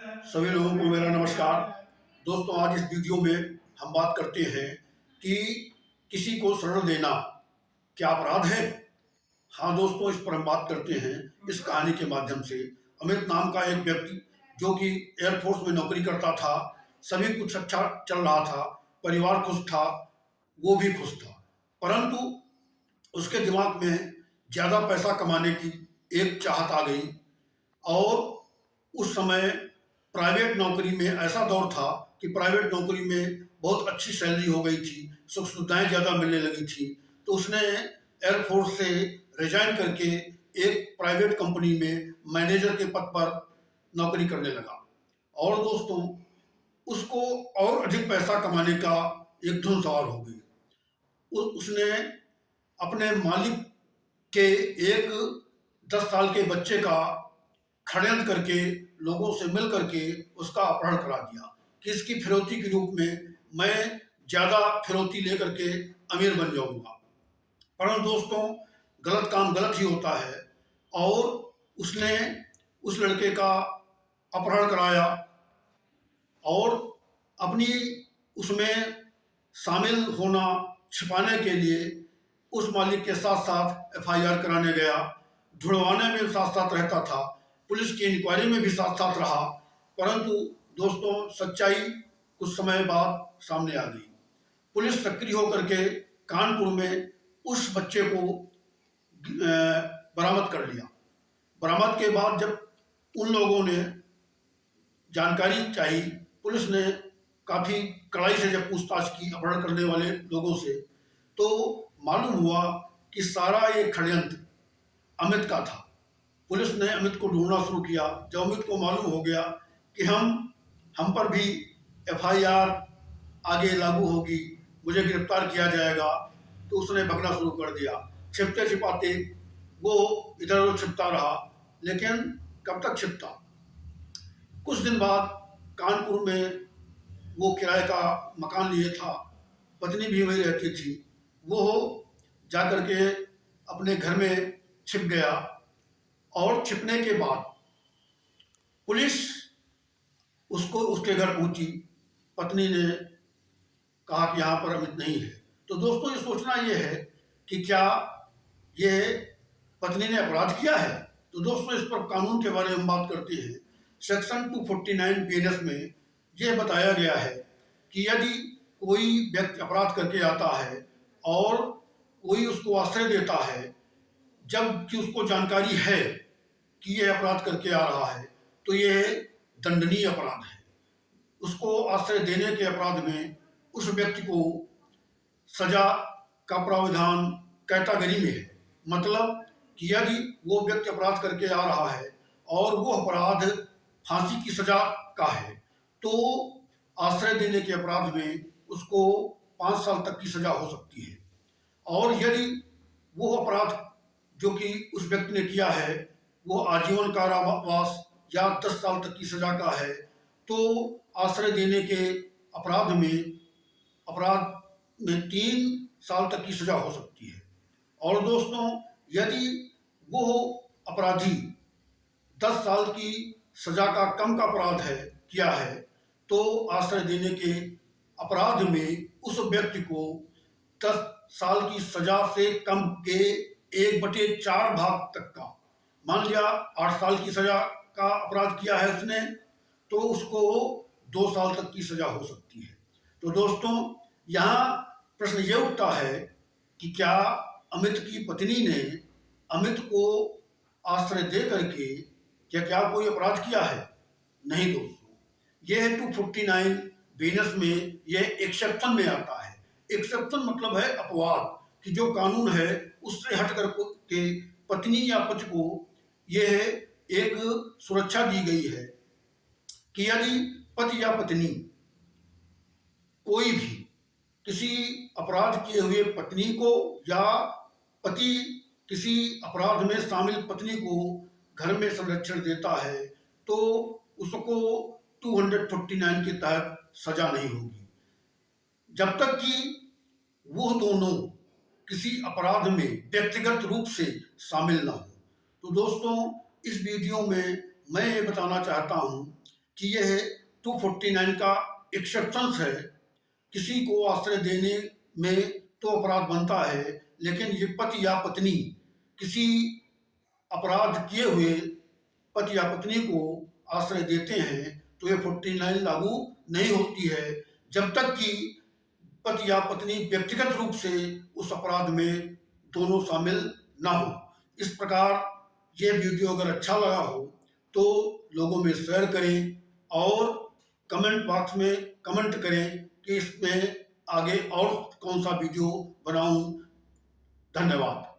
सभी लोगों को मेरा नमस्कार। दोस्तों, आज इस वीडियो में हम बात करते हैं कि किसी को शरण देना क्या अपराध है। हाँ दोस्तों, इस पर हम बात करते हैं इस कहानी के माध्यम से। अमित नाम का एक व्यक्ति जो कि एयरफोर्स में नौकरी करता था, सभी कुछ अच्छा चल रहा था, परिवार खुश था, वो भी खुश था। परंतु उसके दिमाग में ज़्यादा पैसा कमाने की एक चाहत आ गई। और उस समय प्राइवेट नौकरी में ऐसा दौर था कि प्राइवेट नौकरी में बहुत अच्छी सैलरी हो गई थी, सुख सुविधाएं ज़्यादा मिलने लगी थी। तो उसने एयरफोर्स से रिजाइन करके एक प्राइवेट कंपनी में मैनेजर के पद पर नौकरी करने लगा। और दोस्तों, उसको और अधिक पैसा कमाने का एक धुन सवार हो गई। उसने अपने मालिक के एक 10 साल के बच्चे का षड्यंत्र करके लोगों से मिल करके उसका अपहरण करा दिया कि इसकी फिरौती के रूप में मैं ज़्यादा फिरौती लेकर के अमीर बन जाऊंगा। परंतु दोस्तों, गलत काम गलत ही होता है। और उसने उस लड़के का अपहरण कराया और अपनी उसमें शामिल होना छिपाने के लिए उस मालिक के साथ साथ एफआईआर कराने गया, ढुड़वाने में साथ साथ रहता था, पुलिस की इंक्वायरी में भी साथ साथ रहा। परंतु दोस्तों, सच्चाई कुछ समय बाद सामने आ गई। पुलिस सक्रिय होकर के कानपुर में उस बच्चे को बरामद कर लिया। बरामद के बाद जब उन लोगों ने जानकारी चाहिए, पुलिस ने काफ़ी कड़ाई से जब पूछताछ की अपहरण करने वाले लोगों से, तो मालूम हुआ कि सारा ये षड्यंत्र अमित का था। पुलिस ने अमित को ढूंढना शुरू किया। जब अमित को मालूम हो गया कि हम पर भी एफआईआर आगे लागू होगी, मुझे गिरफ्तार किया जाएगा, तो उसने भगना शुरू कर दिया। छिपते छिपाते वो इधर उधर छिपता रहा, लेकिन कब तक छिपता। कुछ दिन बाद कानपुर में वो किराए का मकान लिए था, पत्नी भी वही रहती थी। वो जाकर के अपने घर में छिप गया और छिपने के बाद पुलिस उसको उसके घर पहुंची। पत्नी ने कहा कि यहाँ पर अमित नहीं है। तो दोस्तों, ये सोचना ये है कि क्या ये पत्नी ने अपराध किया है। तो दोस्तों, इस पर कानून के बारे में बात करते हैं। सेक्शन 249 बीएनएस में यह बताया गया है कि यदि कोई व्यक्ति अपराध करके आता है और कोई उसको आश्रय देता है, जबकि उसको जानकारी है कि यह अपराध करके आ रहा है, तो यह दंडनीय अपराध है। उसको आश्रय देने के अपराध में उस व्यक्ति को सजा का प्रावधान कैटेगरी में है। मतलब कि यदि वो व्यक्ति अपराध करके आ रहा है और वो अपराध फांसी की सजा का है, तो आश्रय देने के अपराध में उसको 5 साल तक की सजा हो सकती है। और यदि वो अपराध जो कि उस व्यक्ति ने किया है वो आजीवन कारावास या 10 साल तक की सजा का है, तो आश्रय देने के अपराध में 3 साल तक की सजा हो सकती है। और दोस्तों, यदि वो अपराधी 10 साल की सजा का कम का अपराध है किया है, तो आश्रय देने के अपराध में उस व्यक्ति को 10 साल की सजा से कम के 1/4 भाग तक का, मान लिया 8 साल की सजा का अपराध किया है उसने, तो उसको 2 साल तक की सजा हो सकती है। तो दोस्तों, यहाँ प्रश्न ये उठता है कि क्या अमित की पत्नी ने अमित को आश्रय दे करके क्या कोई अपराध किया है? नहीं दोस्तों, यह 249 बीएनएस में यह एक्सेप्शन में आता है। एक्सेप्शन मतलब है अपवाद, कि जो कानून है उससे हटकर के पत्नी या पति को यह एक सुरक्षा दी गई है कि यदि पति या पत्नी कोई भी किसी अपराध किए हुए पत्नी को या पति किसी अपराध में शामिल पत्नी को घर में संरक्षण देता है, तो उसको 249 के तहत सजा नहीं होगी, जब तक कि वो दोनों किसी अपराध में व्यक्तिगत रूप से शामिल ना हो। तो दोस्तों, इस वीडियो में मैं ये बताना चाहता हूँ कि यह 249 का एक्सेप्शंस है। किसी को आश्रय देने में तो अपराध बनता है, लेकिन ये पति या पत्नी किसी अपराध किए हुए पति या पत्नी को आश्रय देते हैं तो ये 49 लागू नहीं होती है, जब तक कि पति या पत्नी व्यक्तिगत रूप से उस अपराध में दोनों शामिल ना हो। इस प्रकार ये वीडियो अगर अच्छा लगा हो तो लोगों में शेयर करें और कमेंट बॉक्स में कमेंट करें कि इसमें आगे और कौन सा वीडियो बनाऊं। धन्यवाद।